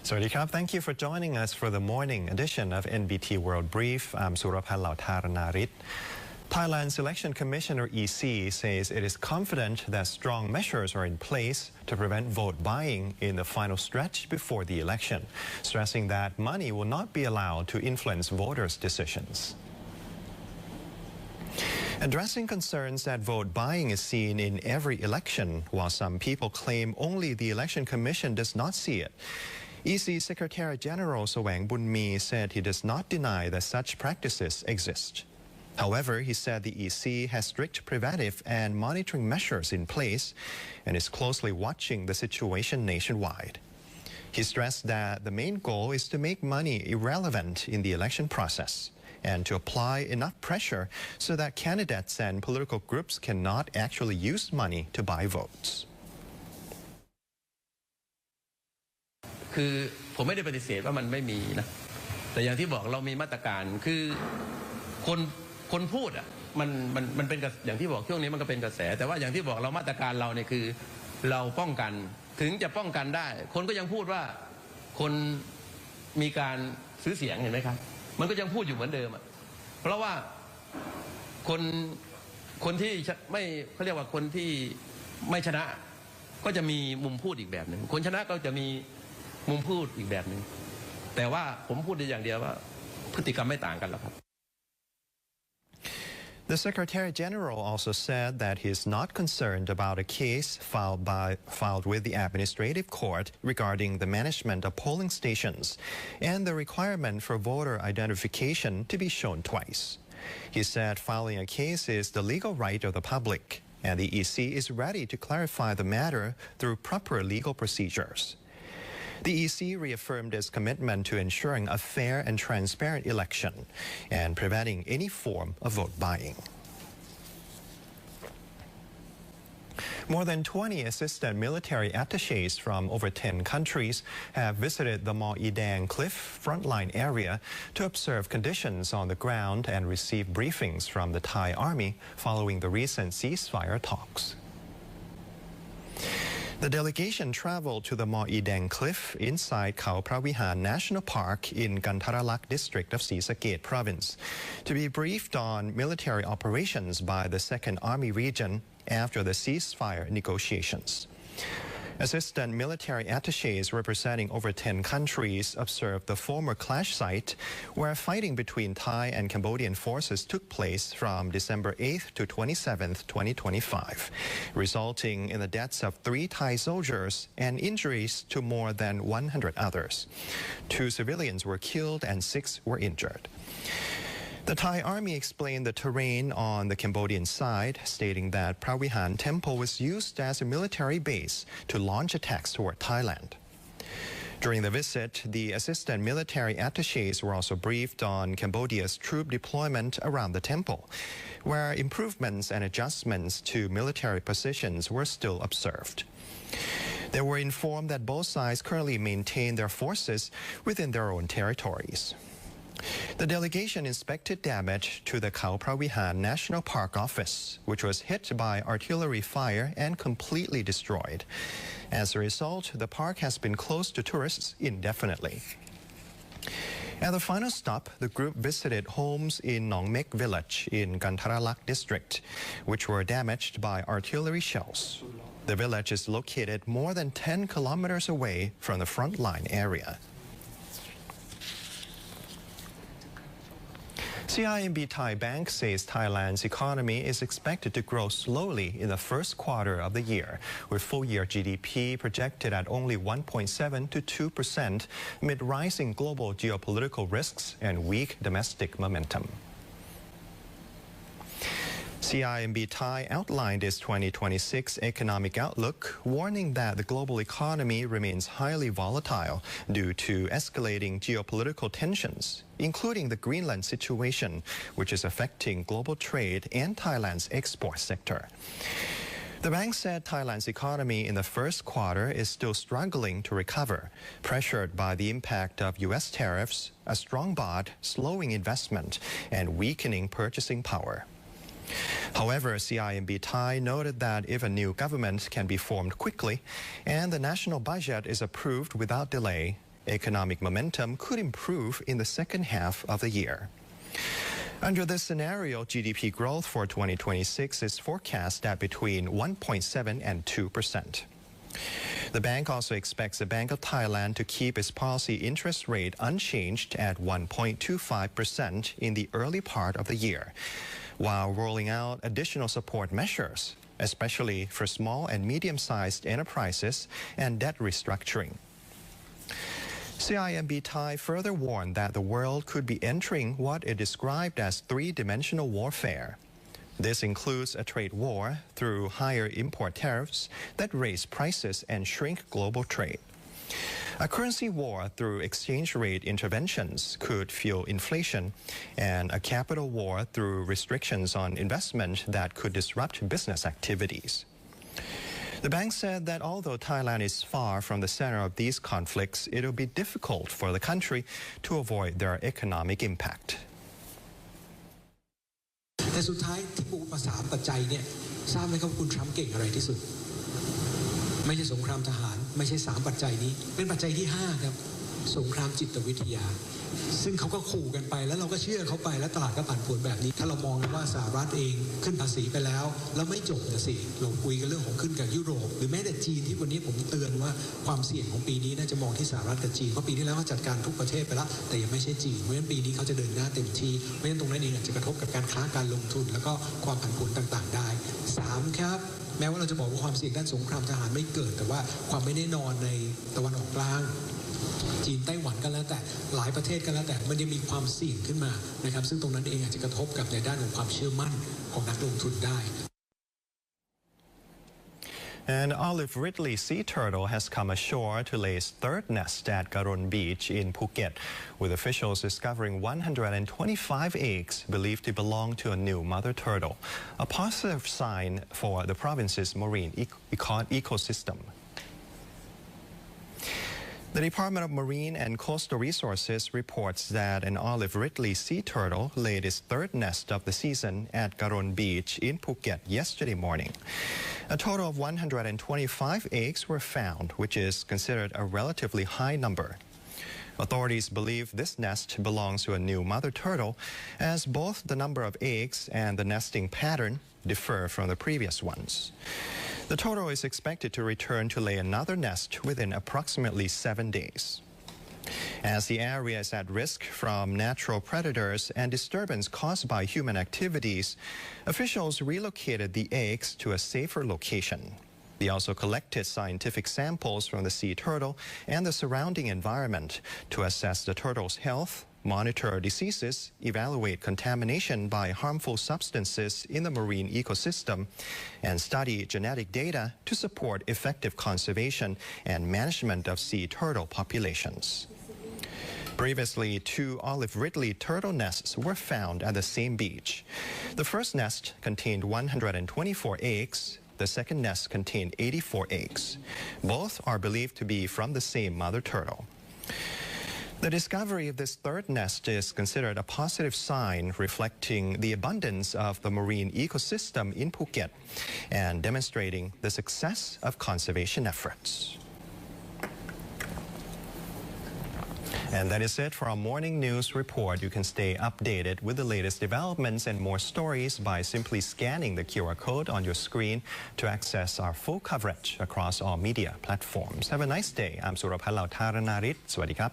Sawadee krab. Thank you for joining us for the morning edition of NBT World Brief. I'm Suraphan Lautaranarit. Thailand's Election Commissioner EC says it is confident that strong measures are in place to prevent vote buying in the final stretch before the election, stressing that money will not be allowed to influence voters' decisions. Addressing concerns that vote buying is seen in every election, while some people claim only the Election Commission does not see it, EC Secretary General Sawang Bunmi said he does not deny that such practices exist. However, he said the EC has strict preventive and monitoring measures in place and is closely watching the situation nationwide. He stressed that the main goal is to make money irrelevant in the election process and to apply enough pressure so that candidates and political groups cannot actually use money to buy votes. คือผมไม่ได้ปฏิเสธว่ามันไม่มีนะแต่อย่างที่บอกเรามีมาตรการคือคนพูดอ่ะมันเป็นอย่างที่บอกช่วงนี้มันก็เป็นกระแสแต่ว่าอย่างที่บอกเรามาตรการเราเนี่ยคือเราป้องกันถึงจะป้องกันได้คนก็ยังพูดว่าคนมีการซื้อเสียงเห็นไหมครับมันก็ยังพูดอยู่เหมือนเดิมอ่ะเพราะว่าคนที่ไม่เขาเรียกว่าคนที่ไม่ชนะก็จะมีมุมพูดอีกแบบหนึ่งคนชนะก็จะมีมุมพูดอีกแบบหนึ่งแต่ว่าผมพูดได้อย่างเดียวว่าพฤติกรรมไม่ต่างกันหรอกครับ The Secretary General also said that he is not concerned about a case filed with the Administrative Court regarding the management of polling stations and the requirement for voter identification to be shown twice. He said filing a case is the legal right of the public, and the EC is ready to clarify the matter through proper legal procedures. The EC reaffirmed its commitment to ensuring a fair and transparent election and preventing any form of vote buying. More than 20 assistant military attachés from over 10 countries have visited the Mo Idang Cliff frontline area to observe conditions on the ground and receive briefings from the Thai Army following the recent ceasefire talks. The delegation traveled to the Mo Idang Cliff inside Khao Pravihan National Park in Kantaralak district of Srisaket province to be briefed on military operations by the 2nd Army Region after the ceasefire negotiations. Assistant military attachés representing over 10 countries observed the former clash site where fighting between Thai and Cambodian forces took place from December 8th to 27th, 2025, resulting in the deaths of 3 Thai soldiers and injuries to more than 100 others. 2 civilians were killed and 6 were injured. The Thai Army explained the terrain on the Cambodian side, stating that Pravihan Temple was used as a military base to launch attacks toward Thailand. During the visit, the assistant military attachés were also briefed on Cambodia's troop deployment around the temple, where improvements and adjustments to military positions were still observed. They were informed that both sides currently maintain their forces within their own territories. The delegation inspected damage to the Khao Pravihan National Park office, which was hit by artillery fire and completely destroyed. As a result, the park has been closed to tourists indefinitely. At the final stop, the group visited homes in Nong Mek village in Kantaralak district, which were damaged by artillery shells. The village is located more than 10 kilometers away from the frontline area. CIMB Thai Bank says Thailand's economy is expected to grow slowly in the first quarter of the year, with full-year GDP projected at only 1.7 to 2% amid rising global geopolitical risks and weak domestic momentum. CIMB Thai outlined its 2026 economic outlook, warning that the global economy remains highly volatile due to escalating geopolitical tensions, including the Greenland situation, which is affecting global trade and Thailand's export sector. The bank said Thailand's economy in the first quarter is still struggling to recover, pressured by the impact of U.S. tariffs, a strong baht, slowing investment, and weakening purchasing power. However, CIMB Thai noted that if a new government can be formed quickly and the national budget is approved without delay, economic momentum could improve in the second half of the year. Under this scenario, GDP growth for 2026 is forecast at between 1.7 and 2%. The bank also expects the Bank of Thailand to keep its policy interest rate unchanged at 1.25% in the early part of the year, while rolling out additional support measures, especially for small and medium-sized enterprises and debt restructuring. CIMB Thai further warned that the world could be entering what it described as three-dimensional warfare. This includes a trade war through higher import tariffs that raise prices and shrink global trade. A currency war through exchange rate interventions could fuel inflation, and a capital war through restrictions on investment that could disrupt business activities. The bank said that although Thailand is far from the center of these conflicts, it will be difficult for the country to avoid their economic impact. แต่สุดท้ายที่ปูมา3ปัจจัยเนี่ยทราบไหมครับคุณทรัมป์เก่งอะไรที่สุดไม่ใช่สงครามทหารไม่ใช่3ปัจจัยนี้เป็นปัจจัยที่5ครับสงครามจิตวิทยาซึ่งเขาก็ขู่กันไปแล้วเราก็เชื่อเขาไปแล้วตลาดก็ผันผวนแบบนี้ถ้าเรามองว่าสหรัฐเองขึ้นภาษีไปแล้วไม่จบนะสิเราคุยกันเรื่องของขึ้นกับยุโรปหรือแม้แต่จีนที่วันนี้ผมเตือนว่าความเสี่ยงของปีนี้น่าจะมองที่สหรัฐกับจีนเพราะปีที่แล้วเขาจัดการทุกประเทศไปแล้วแต่ยังไม่ใช่จีนเพราะฉะนั้นปีนี้เขาจะเดินหน้าเต็มที่เพราะฉะนั้นตรงนั้นเองอาจจะกระทบกับการค้าการลงทุนแล้วก็ความผันผวนต่างๆได้3ครับแม้ว่าเราจะบอกว่าความเสี่ยงด้านสงครามทหารไม่เกิดแต่ว่าความไม่แน่นอนในตะวันออกกลางจีนไต้หวันก็แล้วแต่หลายประเทศก็แล้วแต่มันยังมีความเสี่ยงขึ้นมานะครับซึ่งตรงนั้นเองอาจจะกระทบกับในด้านของความเชื่อมั่นของนักลงทุนได้ An olive Ridley sea turtle has come ashore to lay its third nest at KARON beach in Phuket, with officials discovering 125 eggs believed to belong to a new mother turtle, a positive sign for the province's marine ecosystem. The Department of Marine and Coastal Resources reports that an olive Ridley sea turtle laid its third nest of the season at KARON beach in Phuket yesterday morning. A total of 125 eggs were found, which is considered a relatively high number. Authorities believe this nest belongs to a new mother turtle, as both the number of eggs and the nesting pattern differ from the previous ones. The turtle is expected to return to lay another nest within approximately 7 days. As the area is at risk from natural predators and disturbance caused by human activities, officials relocated the eggs to a safer location. They also collected scientific samples from the sea turtle and the surrounding environment to assess the turtle's health, monitor diseases, evaluate contamination by harmful substances in the marine ecosystem, and study genetic data to support effective conservation and management of sea turtle populations. Previously, 2 olive Ridley turtle nests were found at the same beach. The first nest contained 124 eggs. The second nest contained 84 eggs. Both are believed to be from the same mother turtle. The discovery of this third nest is considered a positive sign reflecting the abundance of the marine ecosystem in Phuket and demonstrating the success of conservation efforts. And that is it for our morning news report. You can stay updated with the latest developments and more stories by simply scanning the QR code on your screen to access our full coverage across all media platforms. Have a nice day. I'm Surabhat Lautharanarit. สวัสดีครับ